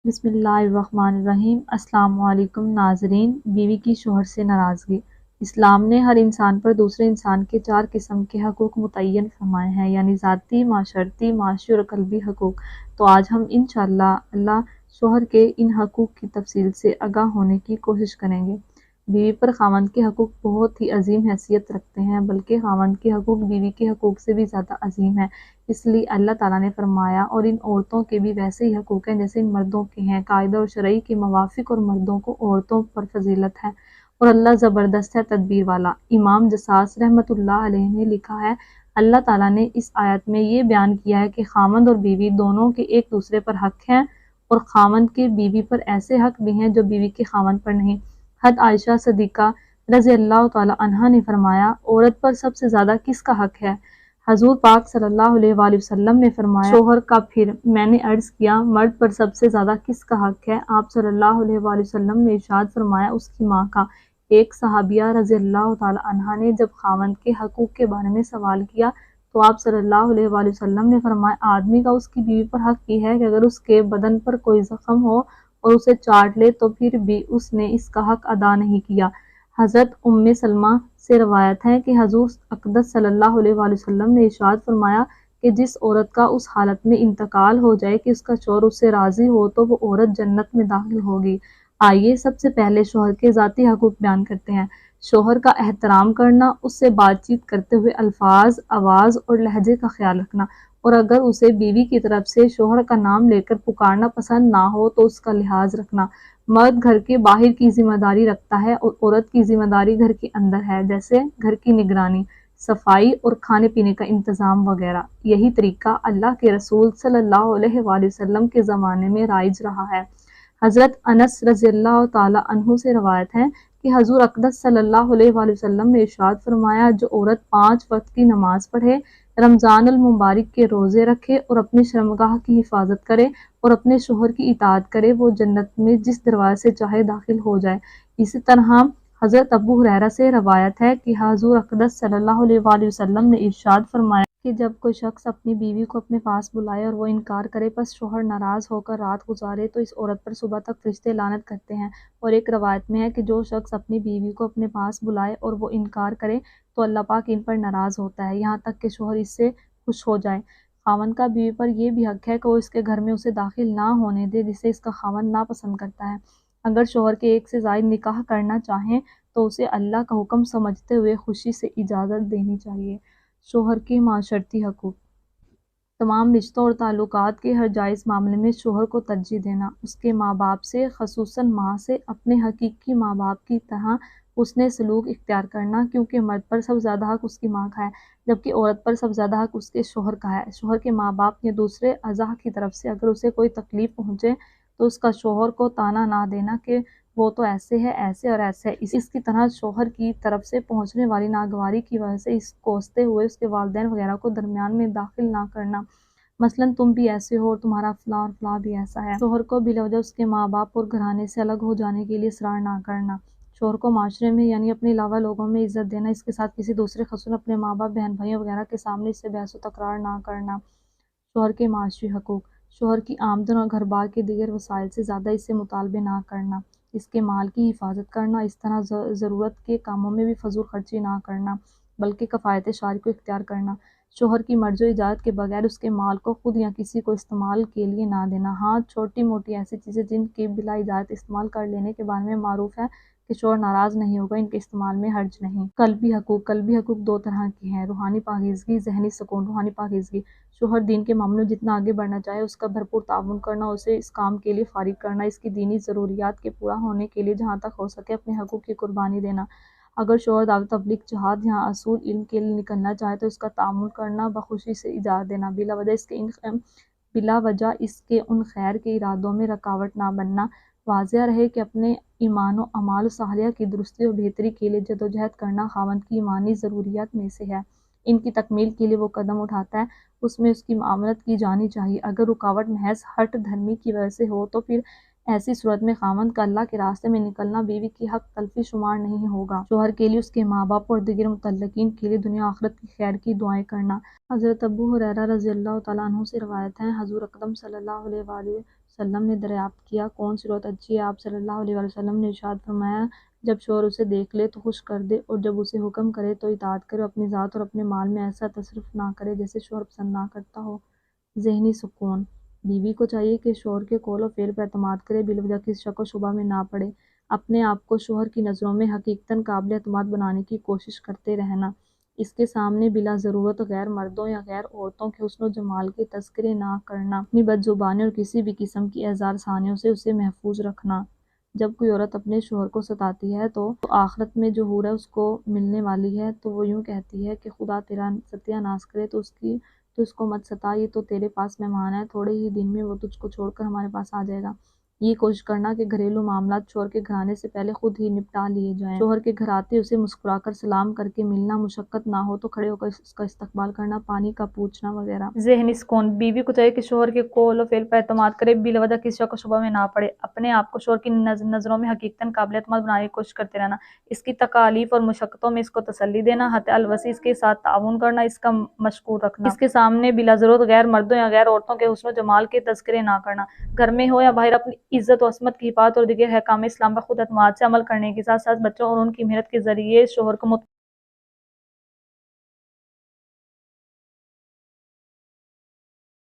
بسم اللہ الرحمن الرحیم۔ السلام علیکم ناظرین۔ بیوی کی شوہر سے ناراضگی۔ اسلام نے ہر انسان پر دوسرے انسان کے 4 قسم کے حقوق متعین فرمائے ہیں، یعنی ذاتی، معاشرتی، معاشی اور قلبی حقوق۔ تو آج ہم انشاءاللہ اللہ شوہر کے ان حقوق کی تفصیل سے آگاہ ہونے کی کوشش کریں گے۔ بیوی پر خاوند کے حقوق بہت ہی عظیم حیثیت رکھتے ہیں، بلکہ خاوند کے حقوق بیوی کے حقوق سے بھی زیادہ عظیم ہیں۔ اس لیے اللہ تعالیٰ نے فرمایا، اور ان عورتوں کے بھی ویسے ہی حقوق ہیں جیسے ان مردوں کے ہیں، قاعدہ اور شرعی کے موافق، اور مردوں کو عورتوں پر فضیلت ہے، اور اللہ زبردست ہے تدبیر والا۔ امام جساس رحمۃ اللہ علیہ نے لکھا ہے، اللہ تعالیٰ نے اس آیت میں یہ بیان کیا ہے کہ خاوند اور بیوی دونوں کے ایک دوسرے پر حق ہیں، اور خاوند کے بیوی پر ایسے حق بھی ہیں جو بیوی کے خاوند پر نہیں۔ حضرت عائشہ صدیقہ رضی اللہ تعالیٰ عنہا نے فرمایا، عورت پر سب سے زیادہ کس کا حق ہے؟ حضور پاک صلی اللہ علیہ وآلہ وسلم نے فرمایا، شوہر کا۔ پھر میں نے عرض کیا، مرد پر سب سے زیادہ کس کا حق ہے؟ آپ صلی اللہ علیہ وآلہ وسلم نے ارشاد فرمایا، اس کی ماں کا۔ ایک صحابیہ رضی اللہ تعالی عنہا نے جب خاوند کے حقوق کے بارے میں سوال کیا تو آپ صلی اللہ علیہ وآلہ وسلم نے فرمایا، آدمی کا اس کی بیوی پر حق یہ ہے کہ اگر اس کے بدن پر کوئی زخم ہو اور اسے چاٹ لے تو پھر بھی اس نے اس کا حق ادا نہیں کیا۔ حضرت ام سلمہ سے روایت ہے کہ حضور اقدس صلی اللہ علیہ وآلہ وسلم نے ارشاد فرمایا کہ جس عورت کا اس حالت میں انتقال ہو جائے کہ اس کا شوہر اس سے راضی ہو تو وہ عورت جنت میں داخل ہوگی۔ آئیے سب سے پہلے شوہر کے ذاتی حقوق بیان کرتے ہیں۔ شوہر کا احترام کرنا، اس سے بات چیت کرتے ہوئے الفاظ، آواز اور لہجے کا خیال رکھنا، اور اگر اسے بیوی کی طرف سے شوہر کا نام لے کر پکارنا پسند نہ ہو تو اس کا لحاظ رکھنا۔ مرد گھر کے باہر کی ذمہ داری رکھتا ہے اور عورت کی ذمہ داری گھر کے اندر ہے، جیسے گھر کی نگرانی، صفائی اور کھانے پینے کا انتظام وغیرہ۔ یہی طریقہ اللہ کے رسول صلی اللہ علیہ وآلہ وسلم کے زمانے میں رائج رہا ہے۔ حضرت انس رضی اللہ تعالی عنہ سے روایت ہے کہ حضور اقدس صلی اللہ علیہ وآلہ وسلم نے ارشاد فرمایا، جو عورت 5 وقت کی نماز پڑھے، رمضان المبارک کے روزے رکھے اور اپنی شرمگاہ کی حفاظت کرے اور اپنے شوہر کی اطاعت کرے، وہ جنت میں جس دروازے سے چاہے داخل ہو جائے۔ اسی طرح حضرت ابو ہریرہ سے روایت ہے کہ حضور اقدس صلی اللہ علیہ وآلہ وسلم نے ارشاد فرمایا کہ جب کوئی شخص اپنی بیوی کو اپنے پاس بلائے اور وہ انکار کرے، پس شوہر ناراض ہو کر رات گزارے، تو اس عورت پر صبح تک فرشتے لعنت کرتے ہیں۔ اور ایک روایت میں ہے کہ جو شخص اپنی بیوی کو اپنے پاس بلائے اور وہ انکار کرے تو اللہ پاک ان پر ناراض ہوتا ہے، یہاں تک کہ شوہر اس سے خوش ہو جائے۔ خاوند کا بیوی پر یہ بھی حق ہے کہ وہ اس کے گھر میں اسے داخل نہ ہونے دے جسے اس کا خاوند ناپسند کرتا ہے۔ اگر شوہر کے ایک سے زائد نکاح کرنا چاہیں تو اسے اللہ کا حکم سمجھتے ہوئے خوشی سے اجازت دینی چاہیے۔ شوہر کے معاشرتی حقوق۔ تمام رشتوں اور تعلقات کے ہر جائز معاملے میں شوہر کو ترجیح دینا، اس کے ماں باپ سے، خصوصاً ماں سے، اپنے حقیقی ماں باپ کی طرح حسن سلوک اختیار کرنا، کیونکہ مرد پر سب سے زیادہ حق اس کی ماں کا ہے، جبکہ عورت پر سب سے زیادہ حق اس کے شوہر کا ہے۔ شوہر کے ماں باپ یا دوسرے اعضاء کی طرف سے اگر اسے کوئی تکلیف پہنچے تو اس کا شوہر کو طعنہ نہ دینا کہ وہ تو ایسے ہے، ایسے اور ایسے ہے۔ اس کی طرح شوہر کی طرف سے پہنچنے والی ناگواری کی وجہ سے اس کوستے ہوئے اس کے والدین وغیرہ کو درمیان میں داخل نہ کرنا، مثلاً تم بھی ایسے ہو اور تمہارا فلاں اور فلاں بھی ایسا ہے۔ شوہر کو بلا وجہ اس کے ماں باپ اور گھرانے سے الگ ہو جانے کے لیے اصرار نہ کرنا۔ شوہر کو معاشرے میں یعنی اپنے علاوہ لوگوں میں عزت دینا، اس کے ساتھ کسی دوسرے خصوصاً اپنے ماں باپ، بہن بھائیوں وغیرہ کے سامنے اس سے بحث و تکرار نہ کرنا۔ شوہر کے معاشی حقوق۔ شوہر کی آمدن اور گھر بار کے دیگر وسائل سے زیادہ اس سے مطالبے نہ کرنا، اس کے مال کی حفاظت کرنا، اس طرح ضرورت کے کاموں میں بھی فضول خرچی نہ کرنا، بلکہ کفایت شارع کو اختیار کرنا۔ شوہر کی مرضی و اجازت کے بغیر اس کے مال کو خود یا کسی کو استعمال کے لیے نہ دینا۔ ہاں، چھوٹی موٹی ایسی چیزیں جن کی بلا اجازت استعمال کر لینے کے بارے میں معروف ہے کہ شوہر ناراض نہیں ہوگا، ان کے استعمال میں حرج نہیں۔ قلبی حقوق۔ قلبی حقوق 2 طرح کے ہیں، روحانی پاکیزگی، ذہنی سکون۔ روحانی پاکیزگی: شوہر دین کے معاملوں میں جتنا آگے بڑھنا چاہے اس کا بھرپور تعاون کرنا، اسے اس کام کے لیے فارغ کرنا، اس کی دینی ضروریات کے پورا ہونے کے لیے جہاں تک ہو سکے اپنے حقوق کی قربانی دینا۔ اگر شوہر دعوت تبلیغ، جہاد یا اصول علم کے لیے نکلنا چاہے تو اس کا تعامل کرنا، بخوشی سے اجازت دینا، بلا وجہ اس کے ان خیر کے ارادوں میں رکاوٹ نہ بننا۔ واضح رہے کہ اپنے ایمان و اعمال صالحہ کی درستی و بہتری کے لیے جدوجہد کرنا خاوند کی ایمانی ضروریات میں سے ہے، ان کی تکمیل کے لیے وہ قدم اٹھاتا ہے، اس میں اس کی معاونت کی جانی چاہیے۔ اگر رکاوٹ محض ہٹ دھرمی کی وجہ سے ہو تو پھر ایسی صورت میں خاوند کا اللہ کے راستے میں نکلنا بیوی کی حق تلفی شمار نہیں ہوگا۔ شوہر کے لیے، اس کے ماں باپ اور دیگر متعلقین کے لیے دنیا آخرت کی خیر کی دعائیں کرنا۔ حضرت ابو ہریرہ رضی اللہ تعالیٰ عنہ سے روایت ہے، حضور اکرم صلی اللہ علیہ وآلہ وسلم نے دریافت کیا کون سی عورت اچھی ہے؟ آپ صلی اللہ علیہ وسلم نے ارشاد فرمایا جب شوہر اسے دیکھ لے تو خوش کر دے اور جب اسے حکم کرے تو اطاعت کرے، اپنی ذات اور اپنے مال میں ایسا تصرف نہ کرے جیسے شوہر پسند نہ کرتا ہو۔ ذہنی سکون: بیوی کو چاہیے کہ شوہر کے قول و فعل پر اعتماد کرے، بالوجہ کسی شک و شبہ میں نہ پڑے، اپنے آپ کو شوہر کی نظروں میں حقیقتاً قابل اعتماد بنانے کی کوشش کرتے رہنا، اس کے سامنے بلا ضرورت غیر مردوں یا غیر عورتوں کے حسن و جمال کے تذکرے نہ کرنا، اپنی بد زبانی اور کسی بھی قسم کی اعزار ثانیوں سے اسے محفوظ رکھنا۔ جب کوئی عورت اپنے شوہر کو ستاتی ہے تو آخرت میں جو حور ہے اس کو ملنے والی ہے تو وہ یوں کہتی ہے کہ خدا تیرا ستیہ ناش کرے، تو اس کو مت ستا، یہ تو تیرے پاس مہمان ہے، تھوڑے ہی دن میں وہ تجھ کو چھوڑ کر ہمارے پاس آ جائے گا۔ یہ کوشش کرنا کہ گھریلو معاملات شوہر کے گھر آنے سے پہلے خود ہی نپٹا لیے جائیں۔ شوہر کے گھر آتے اسے مسکرا کر سلام کر کے ملنا، مشقت نہ ہو تو کھڑے ہو کر اس کا استقبال کرنا، پانی کا پوچھنا وغیرہ۔ ذہنی سکون: بیوی کو چاہیے کہ شوہر کے قول و فعل پر اعتماد کرے، بلا وجہ کسی شک و شبہ میں نہ پڑے، اپنے آپ کو شوہر کی نظروں میں حقیقتاً قابل اعتماد بنانے کی کوشش کرتے رہنا، اس کی تکالیف اور مشقتوں میں اس کو تسلی دینا، حد الوسع اس کے ساتھ تعاون کرنا، اس کا مشکور رکھنا، اس کے سامنے بلا ضرورت غیر مردوں یا غیر عورتوں کے حسن و جمال کے تذکرے نہ کرنا، گھر میں ہو یا باہر اپنی عزت و عصمت کی حفاظت اور دیگر احکام اسلام پر خود اعتماد سے عمل کرنے کے ساتھ ساتھ بچوں اور ان کی محنت کے ذریعے شوہر کو